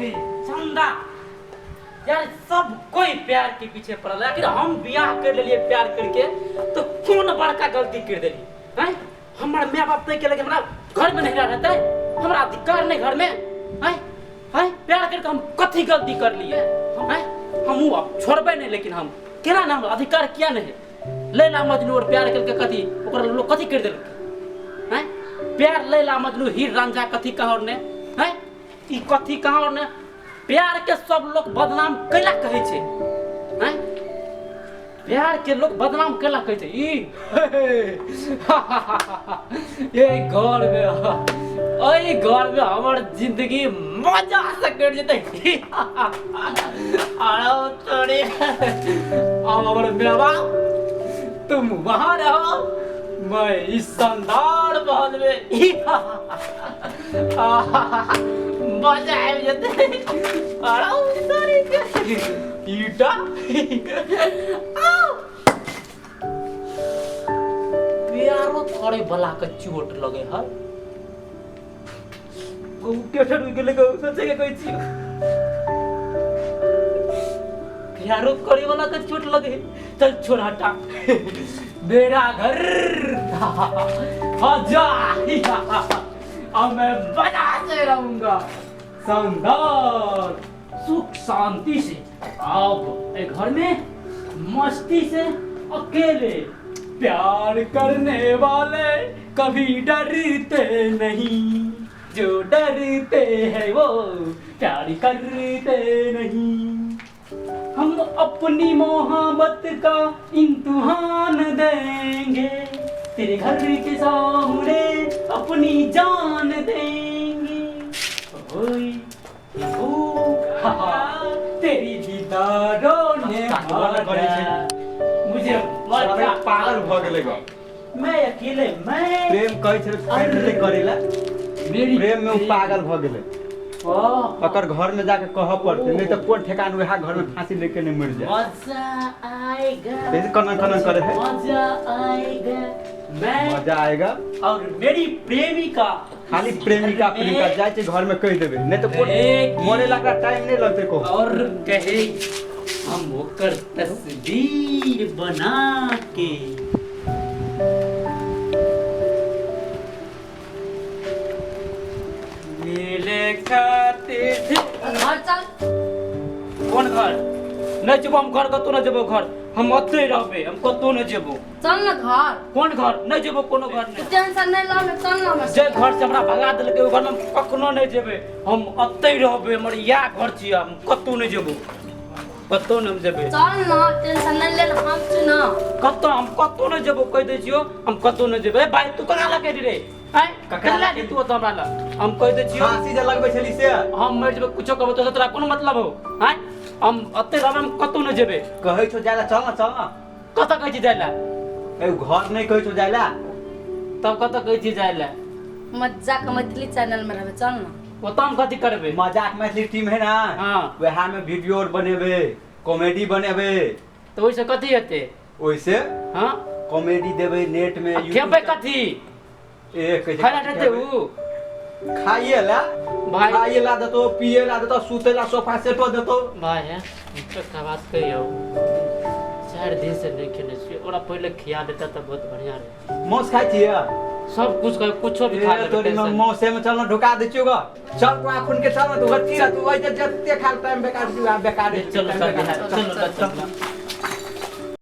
भी चंदा यार सब कोई प्यार के पीछे पड़ल है। आखिर हम बियाह कर लिए प्यार करके तो कौन बड़का गलती कर देली हैं? हमारे माँ बाप नहीं के हमरा घर में नहीं रहते, हमारा अधिकार नहीं घर में हैं? हैं प्यार करके हम कथी गलती कर लिए हैं? हम अब छोड़बे नहीं, लेकिन हम केना नाम अधिकार किया नहीं। लैला मजनू और प्यार करके कथी ओकरा लोग कथी कर देलकै हैं? प्यार लैला मजनू हीर रांझा कथी कहाँ ने हैं? ई कथी कहाँ ने प्यार के सब लोग बदनाम कैला कहे छे हैं? प्यार के लोग बदनाम कैला कहे छे ई ये घर में ओए घर में हमर जिंदगी मजा से कट जते आओ तोरे हमर बेवा तुम वहां रहो, मैं इस शानदार महल में मजा आ जाते आओ तोरे ईटा प्यारो थोड़े बला के चोट लगे है को के ठड़ गेले को सोचे के कोई छी प्यारो करे वाला के चोट लगे। चल छोड़ हटा मेरा घर आजा अब मैं बना से रहूंगा शानदार सुख शांति से। अब एक घर में मस्ती से अकेले प्यार करने वाले कभी डरते नहीं, जो डरते हैं वो प्यार करते नहीं। हम अपनी मोहब्बत का इम्तिहान देंगे, तेरे घर के सामने अपनी जान देंगे। ओए तेरी दीदारों ने मुझे पागल भ गेले गो। मैं अकेले मैं प्रेम कहै छै फेर करेला मेरी प्रेम में पागल भ गेले। ओकर घर में जाके कह पड़ते, नहीं तो कोन ठेकान वहा घर में फांसी लेके नहीं मर जाए। मजा आएगा कैसे कनन कनन करे है? मजा आएगा मैं मजा आएगा और मेरी प्रेमिका खाली प्रेमिका प्रेमिका जाए छै घर में कह देबे, नहीं तो कोन मरे लगा टाइम नहीं लगते को। और कहे हम ओकर तस्वीर बना के मिले खातिर घर चल। कौन घर नहीं जब हम घर कतो न जबो घर हम अते रहबे, हम कतो न जेबो। चल ना घर। कौन घर नहीं जेबो, कोनो घर नहीं। टेंशन नहीं ला ना, चल ना बस। जे घर से हमरा भगा देलके ओ घर में कखनो नहीं जेबे, हम अते रहबे। हमर या घर छिया, हम कतो नहीं जेबो, कतो नहीं जेबे। चल ना, टेंशन नहीं ले, हम छी ना। कतो हम कतो नहीं जेबो, कह दे छियो हम कतो नहीं जेबे। भाई तू कना लगे रे हैं? ककला दी तू तो हमरा ला हम कह दे छियो फांसी जे लगबे छली से हम मर जेबे। कुछो कहबो तो तोरा कोनो मतलब हो हैं? हम अते रहबे, हम कतो नहीं जेबे। कहै छौ जाला चल ना कत कहै छी जाइला? ए घर नहीं कहै छौ जाला तब कत कहै छी जाइला? मजाक मैथिली चैनल में रहबे, चल ना। ओ त हम कथी करबे? मजाक मैथिली टीम है ना, हां वहा में वीडियो और बनेबे, कॉमेडी बनेबे। तो ओइसे कथी हेते? ओइसे हां कॉमेडी देबे नेट में। खेबे कथी? ए कैसे खाना देते उ खाइए ला भाई, खाइए ला देतो, पिए ला देतो, सूते ला सोफा सेटो देतो। भाई है का बात कहियो 4 दिन से नहीं खेले छी, ओरा पहले खिया देता त बहुत बढ़िया रहे। मौस खाइ छिए सब कुछ का कुछो भी खा ए ले। तोरी में मौसे में चल ना ढुका दे छियो ग। चल तू आखुन के चल ना, तू हट्टी तू ओइ जे जत्ते खाल टाइम बेकार तू बेकार चलो चल चलो चल।